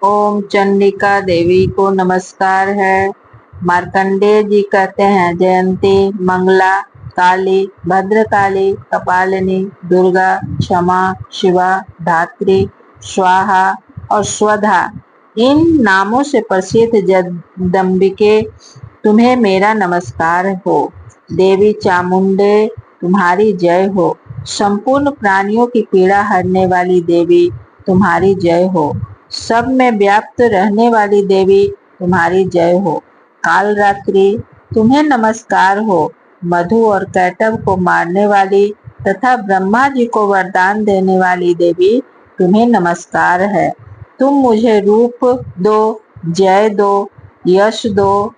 ओम चंडिका देवी को नमस्कार है। मार्कंडेय जी कहते हैं, जयंती मंगला काली भद्रकाली कपालिनी दुर्गा क्षमा शिवा धात्री स्वाहा और स्वधा इन नामों से प्रसिद्ध जगदम्बिके तुम्हें मेरा नमस्कार हो। देवी चामुंडे तुम्हारी जय हो। संपूर्ण प्राणियों की पीड़ा हरने वाली देवी तुम्हारी जय हो। सब में व्याप्त रहने वाली देवी तुम्हारी जय हो। काल रात्रि तुम्हें नमस्कार हो। मधु और कैटव को मारने वाली तथा ब्रह्मा जी को वरदान देने वाली देवी तुम्हें नमस्कार है। तुम मुझे रूप दो, जय दो, यश दो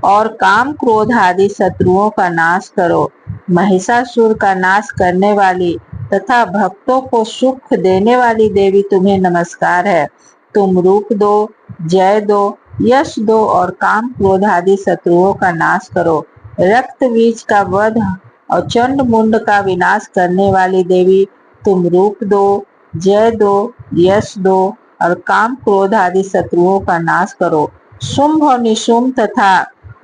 और काम क्रोध आदि शत्रुओं का नाश करो। महिषासुर का नाश करने वाली तथा भक्तों को सुख देने वाली देवी तुम्हें नमस्कार है। तुम रूप दो, जय दो, यश दो और काम क्रोध आदि शत्रुओं का नाश करो। रक्त बीज का वध और चंड मुंड का विनाश करने वाली देवी तुम रूप दो, जय दो, यश दो और काम क्रोध आदि शत्रुओं का नाश करो। शुंभ और निशुंभ तथा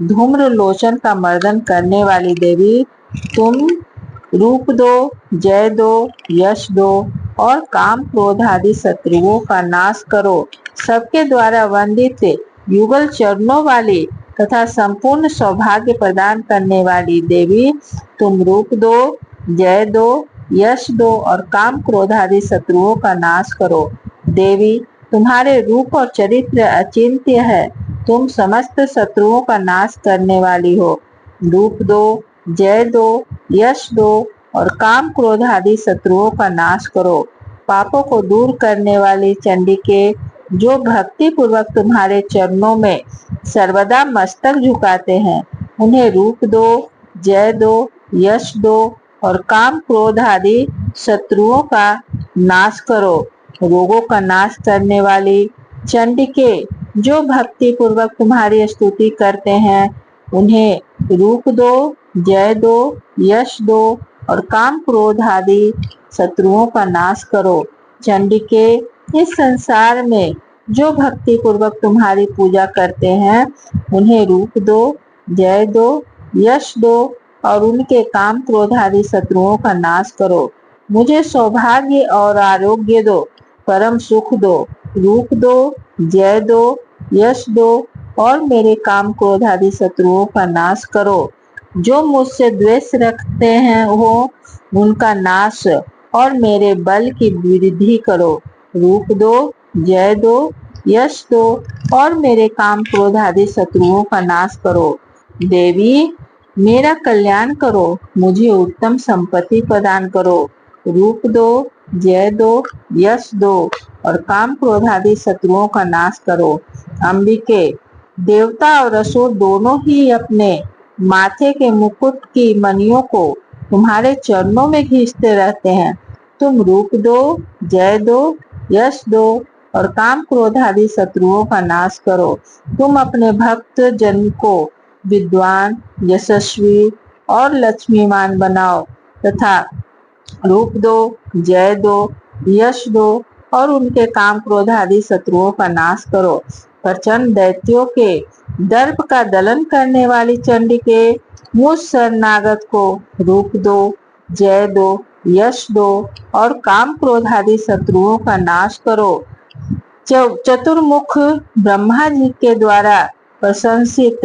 धूम्र लोचन का मर्दन करने वाली देवी तुम रूप दो, जय दो, यश दो और काम क्रोध आदि शत्रुओं का नाश करो। सबके द्वारा वंदित युगल चरणों वाली तथा संपूर्ण सौभाग्य प्रदान करने वाली देवी तुम रूप दो, जय दो, यश दो और काम क्रोध आदि शत्रुओं का नाश करो। देवी तुम्हारे रूप और चरित्र अचिंत्य है। तुम समस्त शत्रुओं का नाश करने वाली हो। रूप दो, जय दो, यश दो और काम क्रोध आदि शत्रुओं का नाश करो। पापों को दूर करने वाली चंडिके जो भक्ति पूर्वक तुम्हारे चरणों में सर्वदा मस्तक झुकाते हैं, उन्हें रूप दो, जय दो, यश दो और काम क्रोध आदि शत्रुओं का नाश करो। रोगों का नाश करने वाली चंडिके जो भक्ति पूर्वक तुम्हारी स्तुति करते हैं, उन्हें रूप दो, जय दो, यश दो और काम क्रोध आदि शत्रुओं का नाश करो। चंडिके इस संसार में जो भक्ति पूर्वक तुम्हारी पूजा करते हैं, उन्हें रूप दो, जय दो, यश दो और उनके काम क्रोध आदि शत्रुओं का नाश करो। मुझे सौभाग्य और आरोग्य दो, परम सुख दो। रूप दो, जय दो, यश दो और मेरे काम क्रोध आदि शत्रुओं का नाश करो। जो मुझसे द्वेष रखते हैं हो उनका नाश और मेरे बल की वृद्धि करो। रूप दो, जय दो, यश दो और मेरे काम क्रोध आदि शत्रुओं का नाश करो। देवी मेरा कल्याण करो, मुझे उत्तम संपत्ति प्रदान करो। रूप दो, जय दो, यश दो और काम क्रोध आदि शत्रुओं का नाश करो। अंबिके देवता और असुर दोनों ही अपने माथे के मुकुट की मणियों को तुम्हारे चरणों में खींचते रहते हैं। तुम रूप दो, जय दो, यश दो और काम क्रोध आदि शत्रुओं का नाश करो। तुम अपने भक्त जन को विद्वान, यशस्वी और लक्ष्मीमान बनाओ तथा रूप दो, जय दो, यश दो और उनके काम क्रोध आदि शत्रुओं का नाश करो। प्रचंड दैत्यों के दर्प का दलन करने वाली चंडिके मुझ शरणागत को रूप दो, जय दो, यश दो और काम क्रोध आदि शत्रुओं का नाश करो। चतुर्मुख ब्रह्मा जी के द्वारा प्रशंसित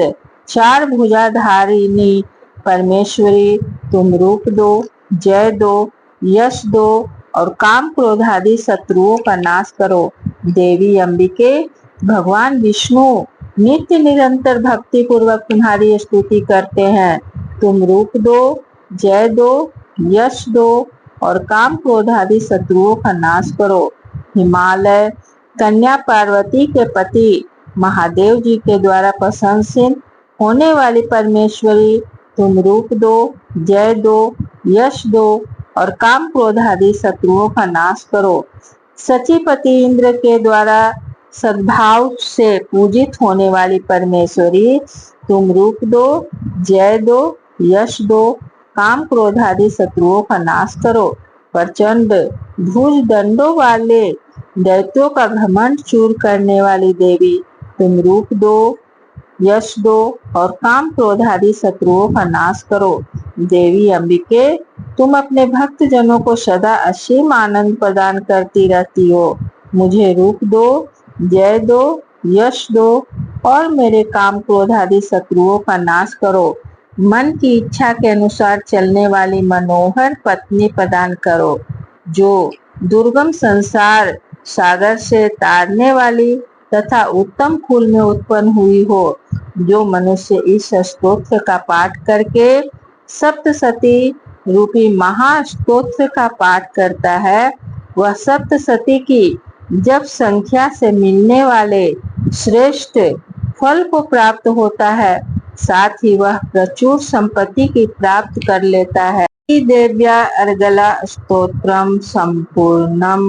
चार भुजाधारिणी परमेश्वरी तुम रूप दो, जय दो, यश दो और काम क्रोध आदि शत्रुओं का नाश करो। देवी अंबिके भगवान विष्णु नित्य निरंतर भक्ति पूर्वक तुम्हारी स्तुति करते हैं। तुम रूप दो, जय दो, यश दो और काम क्रोध आदि शत्रुओं का नाश करो। हिमालय कन्या पार्वती के पति महादेव जी के द्वारा प्रशंसित होने वाली परमेश्वरी तुम रूप दो, जय दो, यश दो और काम क्रोध आदि शत्रुओं का नाश करो। सचीपति इंद्र के द्वारा सद्भाव से पूजित होने वाली परमेश्वरी तुम रूप दो, जय दो, यश दो, काम क्रोध आदि शत्रुओं का नाश करो। प्रचंड भुज दंडों वाले दैत्यों का घमंड चूर करने वाली देवी, तुम रूप दो, यश दो और काम क्रोध आदि शत्रुओं का नाश करो। देवी अंबिके, तुम अपने भक्त जनों को सदा असीम आनंद प्रदान करती रहती हो। मुझे रूप दो, जय दो, यश दो और मेरे काम क्रोध आदि शत्रुओं का नाश करो। मन की इच्छा के अनुसार चलने वाली मनोहर पत्नी प्रदान करो, जो दुर्गम संसार सागर से तारने वाली तथा उत्तम कुल में उत्पन्न हुई हो। जो मनुष्य इस स्तोत्र का पाठ करके सप्तसती रूपी महास्तोत्र का पाठ करता है, वह सप्तसती की जब संख्या से मिलने वाले श्रेष्ठ फल को प्राप्त होता है, साथ ही वह प्रचुर संपत्ति की प्राप्त कर लेता है। देव्या अर्गला स्तोत्रम संपूर्णम।